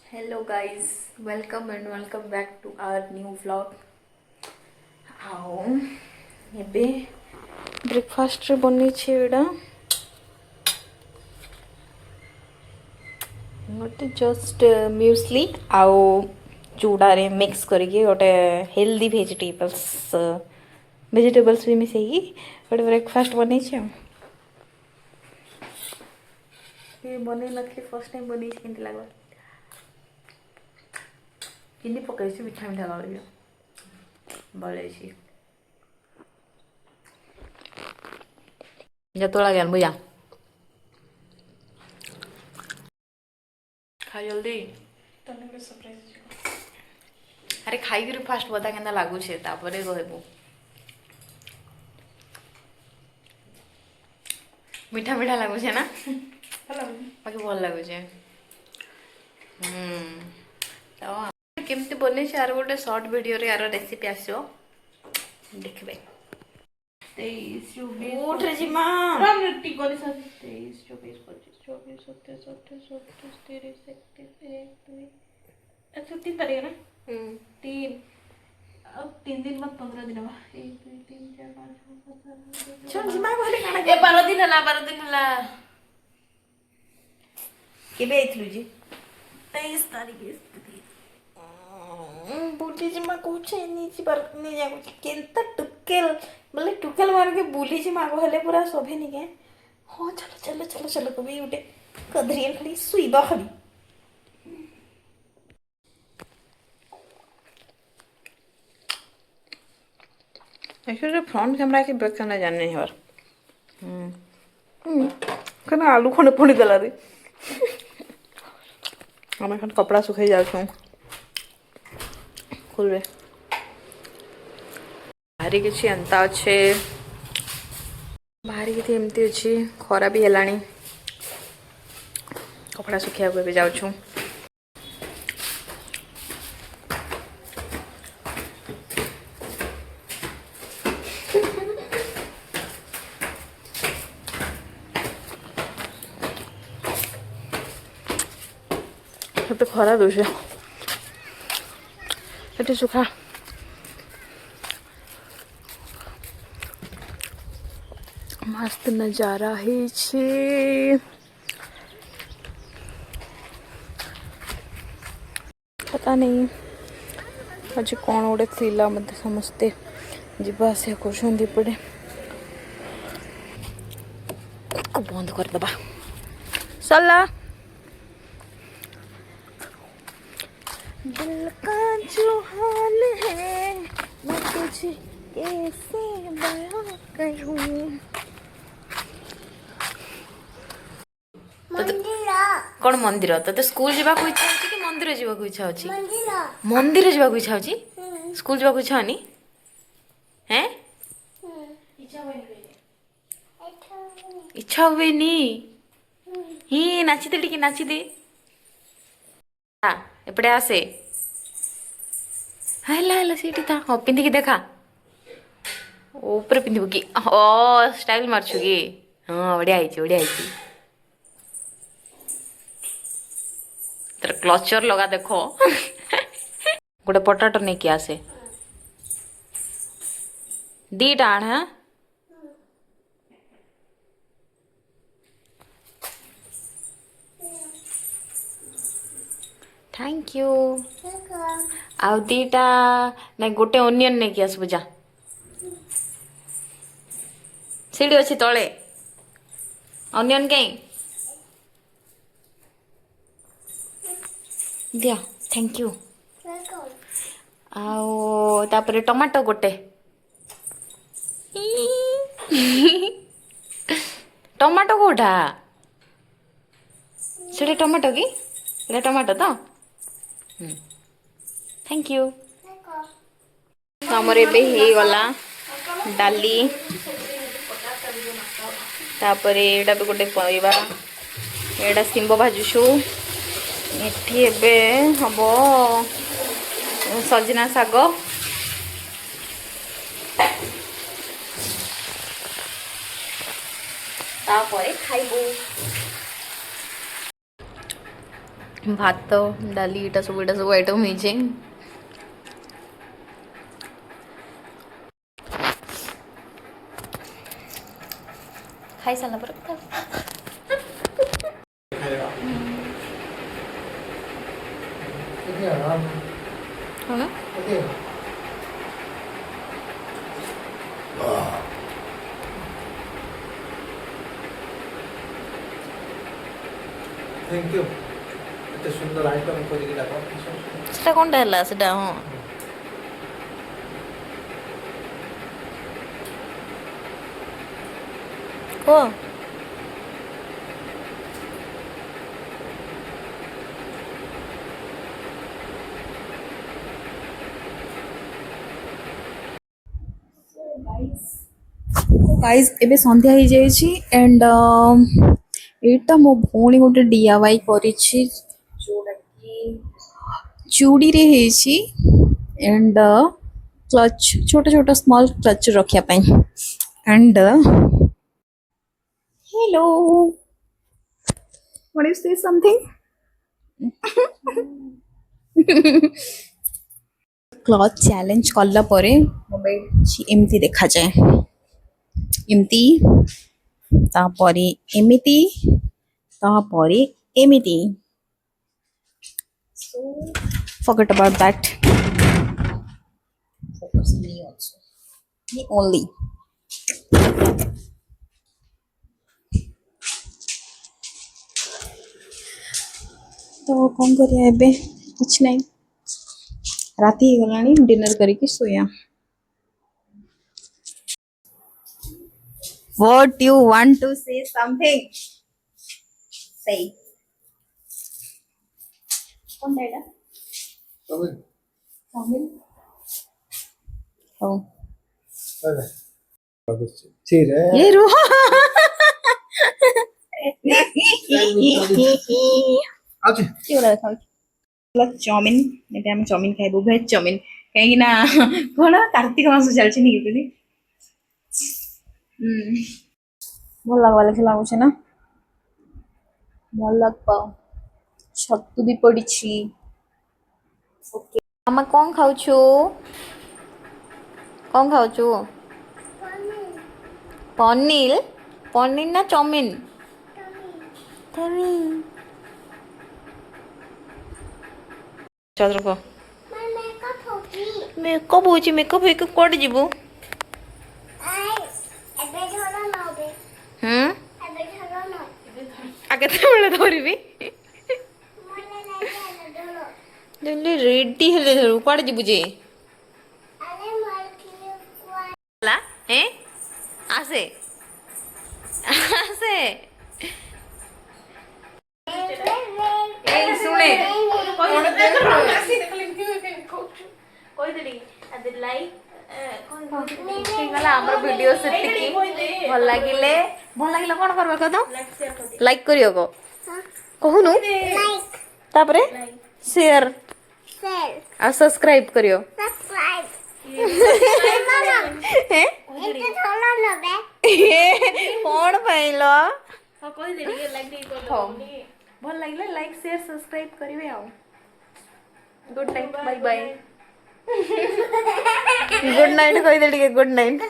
Hello guys, welcome and welcome back to our new vlog. आओ ଏବେ ବ୍ରେକଫାଷ୍ଟରେ ବନେଇଛି ଏଇଟା ଗୋଟେ ଜଷ୍ଟ ମ୍ୟୁସଲି ଆଉ ଚୁଡ଼ାରେ ମିକ୍ସ କରିକି ଗୋଟେ ହେଲ୍ଦି ଭେଜିଟେବଲ୍ସ ବି ମିଶେଇକି ଗୋଟେ ବ୍ରେକଫାଷ୍ଟ ବନେଇଛି ଆଉ ବନେଇ ନଥିଲି ଫର୍ଷ୍ଟ ଟାଇମ୍ ବନେଇଛି କେମିତି ଲାଗିବ ଚିନି ପକାଇଛି ମିଠା ମିଠା ଲାଗୁଛି ଭଲ ହେଇଛି ଯେତେବେଳେ ଜ୍ଞାନ ବୁଝା ଖା ଜଲ୍ଦି ଆରେ ଖାଇକିରି ଫାଷ୍ଟ ବତା କେନ୍ତା ଲାଗୁଛେ ତାପରେ କହିବୁ ମିଠା ମିଠା ଲାଗୁଛେ ନା ବାକି ଭଲ ଲାଗୁଛେ ତ କେମିତି ବନେଇଛି ଆର ଗୋଟେ ସର୍ଟ ଭିଡ଼ିଓରେ ଆର ରେସିପି ଆସିବ ଦେଖିବେ 23 ଉଠରେ ଯିମା 23 24 25 26 27 28 29 30 31 तारीख ना 3 अब 3 दिन बाद 15 दिन बाद 1 2 3 4 5 6 7 8 12 दिन हला केबे आइथलु जी 23 तारीख बुली जी माँ कुछ नहीं जी पर नहीं जा कुछ केंता टुकेल बोले टुकेल मार के बुली जी माँ को हले पूरा सोभे नहीं के हाँ चलो चलो चलो चलो कभी उठे कदरियन खड़ी सुईबा खड़ी एक्चुअली फ्रंट कैमरा के बैक कैमरा जानने हैं और कहना आलू खंडे पुणी देला रे हमें खंड कपड़ा सुखाई जाऊँ खुल रे बाहरी किसी एंता अच्छे बाहरी किसी एमती अच्छी खरा भी हेलानी कपड़ा सुखिया को भी जाऊँ तो खरा दूसरे ये सुखा मस्त नजारा है पता नहीं आज कौन गोटे थिला मत समस्ते जीवा आसिया कर पड़े बंद करदबा सरला दिल का जो हाल है मैं तुझे कैसे बयां करूं कौन मंदिर तो स्कूल जावाक इच्छा होची कि मंदिर जावाक इच्छा होची मंदिर जावाक इच्छा होची स्कूल जावाक इच्छा होनी हैं इच्छा हुएनी ही नाची दे टिके नाची दे हाँ एपटे आसे हला हला सीटी था हाँ पिंधिकी देखा ऊपर पिंधिबु कि ओ स्टाइल मारछु कि हाँ बढ़िया बढ़िया तेरा क्लचर लगा देखो गोटे पटाटो नहीं किया से दीटा आण हाँ थैंक यू आउ दीटा नहीं गोटे ओनियन नहीं किया बुझा सीढ़ी अच्छी तले ओनियन कहीं दिया थैंक यू आओ तापर टमाटो गोटे टमाटो कोठा से टमाटो कि टमाटो तो थैंक यू हमर एबे हे गला डाली तापर एटा भी गोटे परिबा एटा सिंबो भाजुछु एठी एबे हबो सजना साग तापर खाइबू भात डाली इटा सब आइटम होइछे खाई सारा पर हाँ थैंक यू एते सुंदर आइटम को दिखला सेटा कोनटा हला सेटा हाँ को गाइज एबे संध्या हो जाइए एंड एटा मो भौणी गोटे डीआईवाई करिछि जोटा कि चूड़ी रे हेछि एंड क्लच छोटा छोटा स्मॉल क्लच रखिया पई and hello what is this something clutch challenge कला परे मोबाइल एमती देखा जाए एमती तापरे एमिति तापरे एमिति so forget about that focus me also me only तो कौन करिया एबे कुछ नहीं राती हो गलानी डिनर करके सोया what you want to say something say कौन देगा तमिल oh ठीक है ये रो आज क्यों लगा खाओ प्लस चाउमिन एटा हम चाउमिन खाइबो भेज चाउमिन कहीं ना कोन कार्तिक मास चलछि नि केते ଭଲ ଲାଗବା ଲେଖା ଲାଗୁଛି ନା ଭଲ ଲାଗବା ଛତୁ ବି ପଡିଛି ଓକେ ମାମା କଣ ଖାଉଛୁ ପନିର ପନିର ନା ଚାଉମିନ ଚନ୍ଦ୍ର କହ ମେକଅପ୍ ହଉଛି ମେକଅପ୍ ହେଇକି କୁଆଡ଼େ ଯିବୁ ଆଗେ ବେଳେ ଧରିବି ରେଡି ହେଲେ ଧରୁ କୁଆଡ଼େ ଯିବୁ ଯେ ଆସେ ଆସେ ଶୁଣେ ଆମର ଭିडिଓ ସେତିକି ଭଲ ଲାଗିଲେ କଣ କରିବା କହ ତ ଲାଇକ୍ କରିବ କହୁନୁ ତାପରେ ସେୟାର ଆଉ ସବସ୍କ୍ରାଇବ କରିବ କଣ ପାଇଲ ଭଲ ଲାଗିଲେ ଲାଇକ୍ ସେୟାର ସବସ୍କ୍ରାଇବ କରିବେ ଆଉ good night bye bye good night କହିଦେ ଟିକେ ଗୁଡ୍ ନାଇଟ୍